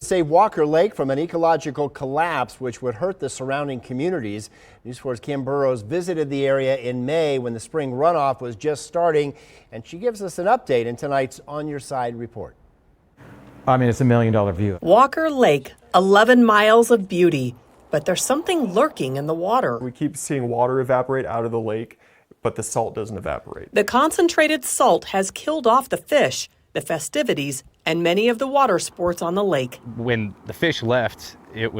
Save Walker Lake from an ecological collapse which would hurt the surrounding communities. News 4's Kim Burrows visited the area in May when the spring runoff was just starting, and she gives us an update in tonight's On Your Side report. I mean, it's $1 million view. Walker Lake, 11 miles of beauty, but there's something lurking in the water. We keep seeing water evaporate out of the lake, but the salt doesn't evaporate. The concentrated salt has killed off the fish, the festivities, and many of the water sports on the lake. When the fish left, it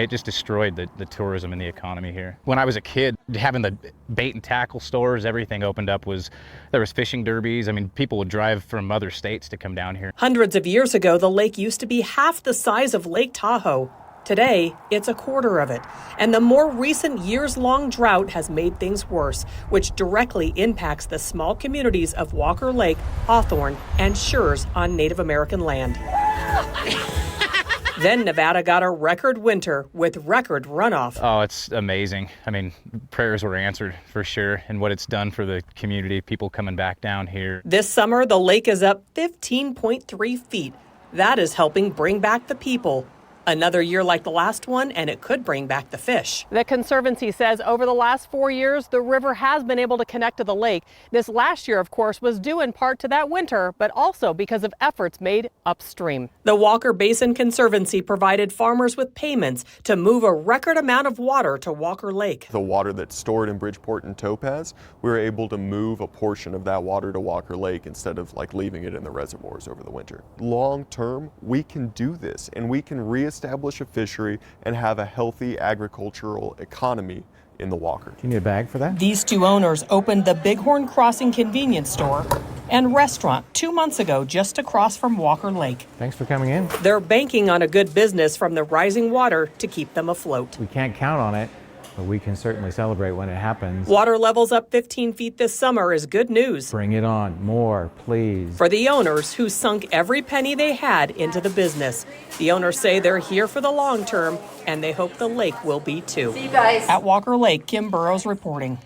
just destroyed the tourism and the economy here. When I was a kid, having the bait and tackle stores, everything opened up, there was fishing derbies. People would drive from other states to come down here. Hundreds of years ago, the lake used to be half the size of Lake Tahoe. Today, it's a quarter of it. And the more recent years-long drought has made things worse, which directly impacts the small communities of Walker Lake, Hawthorne, and Schurz on Native American land. Then Nevada got a record winter with record runoff. Oh, it's amazing. Prayers were answered for sure, and what it's done for the community, people coming back down here. This summer, the lake is up 15.3 feet. That is helping bring back the people. Another year like the last one, and it could bring back the fish. The Conservancy says over the last 4 years, the river has been able to connect to the lake. This last year, of course, was due in part to that winter, but also because of efforts made upstream. The Walker Basin Conservancy provided farmers with payments to move a record amount of water to Walker Lake. The water that's stored in Bridgeport and Topaz, we were able to move a portion of that water to Walker Lake instead of leaving it in the reservoirs over the winter. Long term, we can do this, and we can reestablish a fishery and have a healthy agricultural economy in the Walker. Do you need a bag for that? These two owners opened the Bighorn Crossing convenience store and restaurant 2 months ago just across from Walker Lake. Thanks for coming in. They're banking on a good business from the rising water to keep them afloat. We can't count on it, but we can certainly celebrate when it happens. Water levels up 15 feet this summer is good news. Bring it on. More, please. For the owners who sunk every penny they had into the business. The owners say they're here for the long term, and they hope the lake will be too. See you guys. At Walker Lake, Kim Burrows reporting.